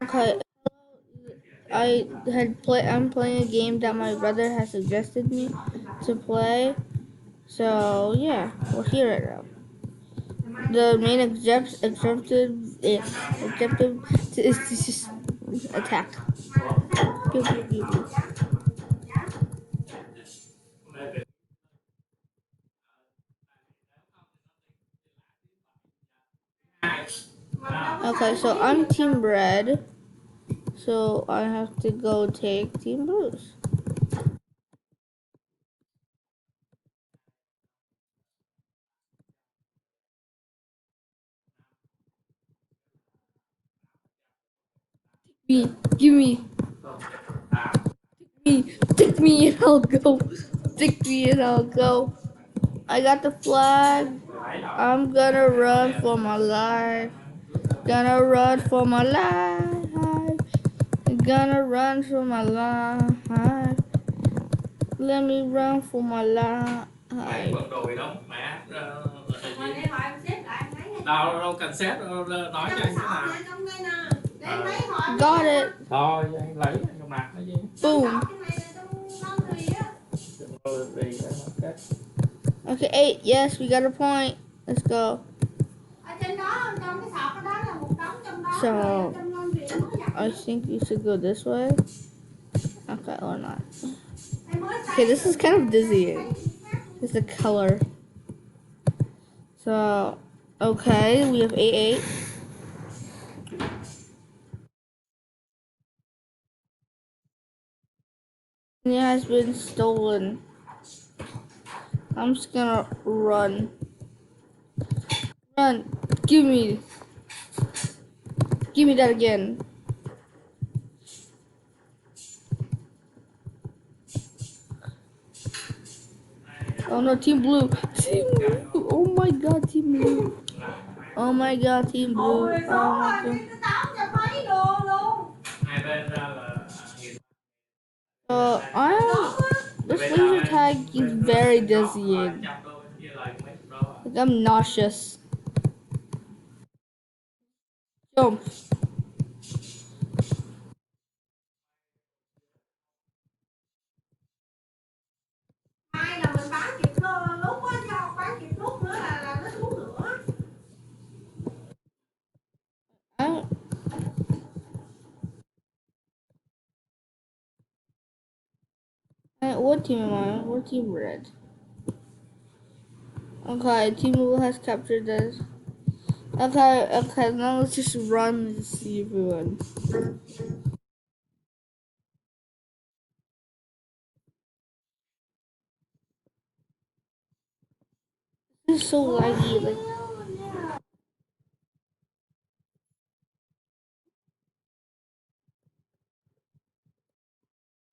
Okay, I'm playing a game that my brother has suggested me to play. So yeah, we're here right now. The main objective is to just attack. Pew, pew, pew, pew. Okay, so I'm Team Red, so I have to go take Team Blues. Me, give me, take me, and I'll go. Take me, and I'll go. I got the flag. I'm gonna run for my life. Gonna run for my life. Gonna run for my life. Let me run for my life. Mày bận rồi đó mẹ đâu đâu cần xét nói cho anh thế nào. Got it. Thôi anh lấy trong mặt nó chứ. Boom. Okay, 8. Yes, we got a point. Let's go. So, I think you should go this way. Okay, or not. Okay, this is kind of dizzying. It's the color. So, okay, we have 8. It has been stolen. I'm just gonna run. Run. Give me. Give me that again. Oh no, Team Blue. Team Blue. Oh my god, Team Blue. Oh my god, Team Blue. Oh my god. This laser tag is very dizzying. Like, I'm nauseous. Jump. I, what team am I? What team red? Okay, Team Blue has captured this. Okay, now let's just run and see if we win. This is so laggy, like.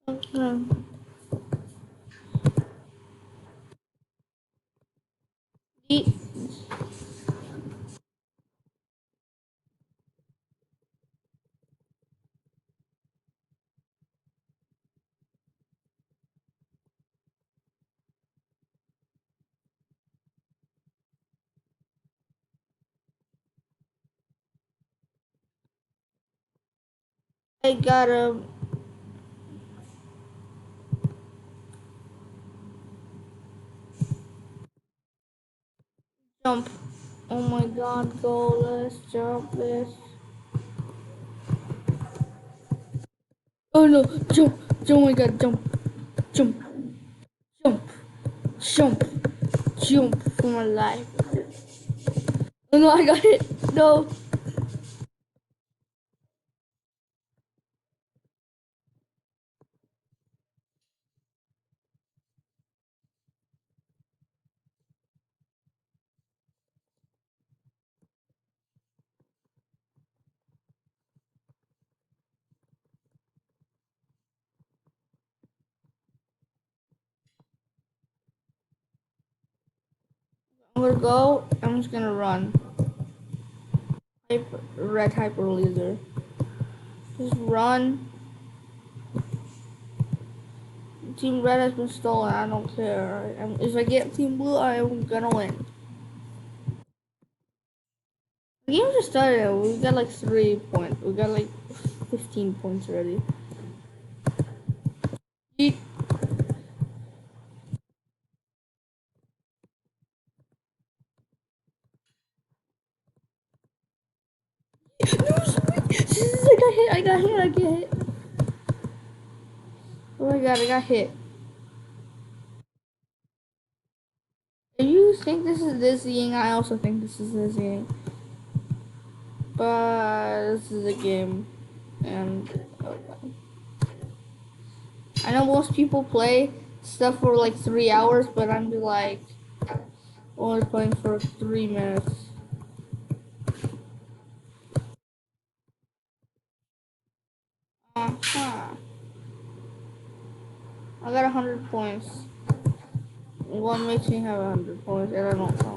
Okay. Eat. I got him. Jump. Oh my god, go, let's jump this. Oh no, jump. Oh my god, jump. Jump. Jump. Jump. Jump for my life. Oh no, I got it. No. I'm gonna go. I'm just gonna run. Red hyper laser. Just run. Team Red has been stolen. I don't care. If I get Team Blue, I'm gonna win. The game just started. We got like 3 points. We got like 15 points already. Yeet. I got hit. I got hit. I get hit. Oh my god, I got hit. If you think this is dizzying, I also think this is dizzying. But this is a game. And I know most people play stuff for like 3 hours, but I'm like only playing for 3 minutes. Uh-huh. I got 100 points. One makes me have 100 points, and I don't know.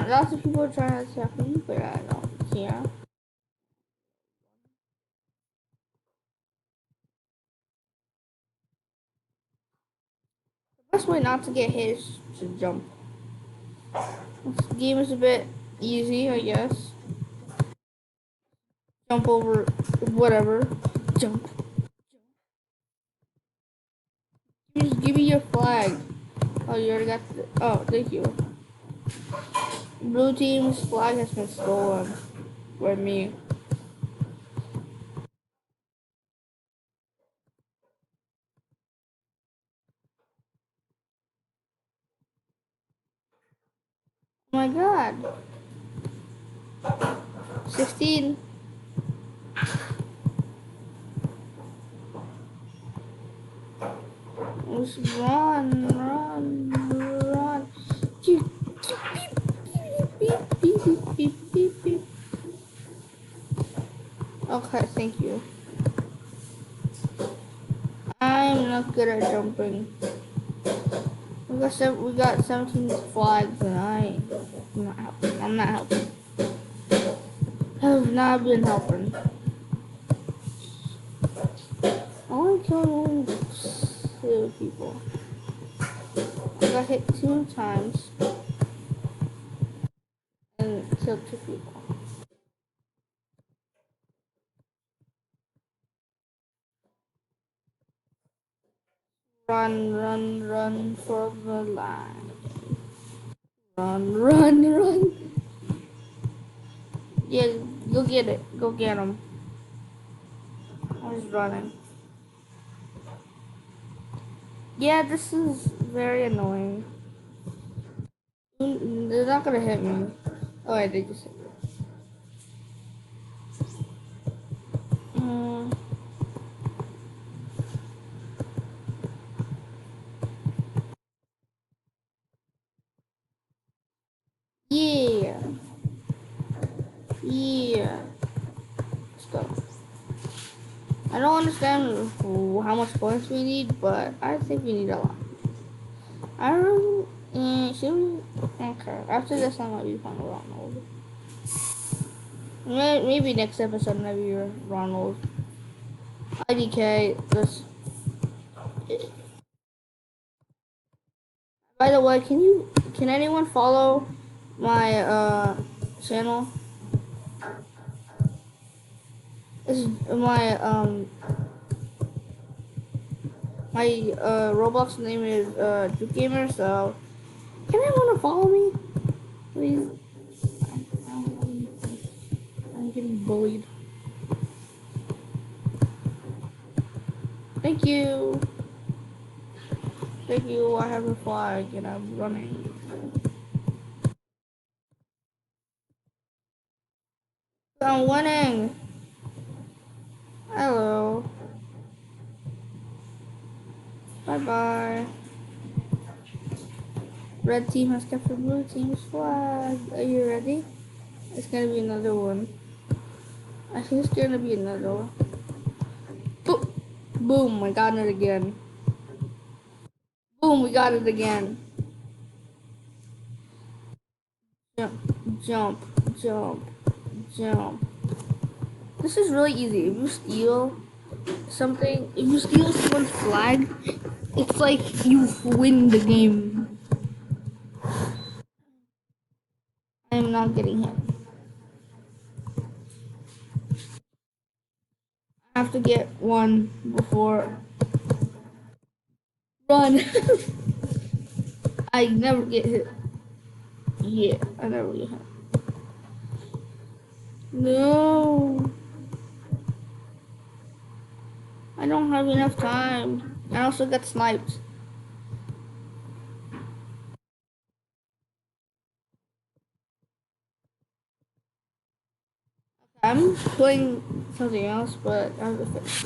Lots of people are trying to attack me, but I don't care. The best way not to get hit is to jump. This game is a bit easy, I guess. Jump over whatever. Jump. Just give me your flag. Oh, you already got the. Oh, thank you. Blue team's flag has been stolen. By me. Oh my god. 16. Let's run, run, run. Beep, beep, beep, beep, beep, beep, beep. Okay, thank you. I'm not good at jumping. We got 17 flags and I'm not helping. I'm not helping. I have not been helping. I only killed 2 people. I got hit 2 times and killed 2 people. Run, run, run for the line. Run, run, run. Yeah, go get it. Go get him. I was running. Yeah, this is very annoying. They're not gonna hit me. Oh, wait, they just hit me. Mm, yeah. Yeah. Let's go. I don't understand how much points we need, but I think we need a lot. I don't. Should we? Okay. After this, I might be playing Ronald. Maybe next episode, maybe Ronald. IDK. This. By the way, can anyone follow my channel? This is my Roblox name is Duke Gamer. So can anyone follow me, please? I'm getting bullied. Thank you. Thank you. I have a flag and I'm running. I'm winning. Hello. Bye bye. Red team has captured blue team's flag. Are you ready? It's gonna be another one. I think it's gonna be another one. Boom, I got it again. Boom, we got it again. Jump, jump, jump, jump. This is really easy. If you steal something, if you steal someone's flag, it's like you win the game. I am not getting hit. I have to get one before run. I never get hit. Yeah, I never get hit. No, I don't have enough time. I also got sniped. I'm playing something else, but I have to fix.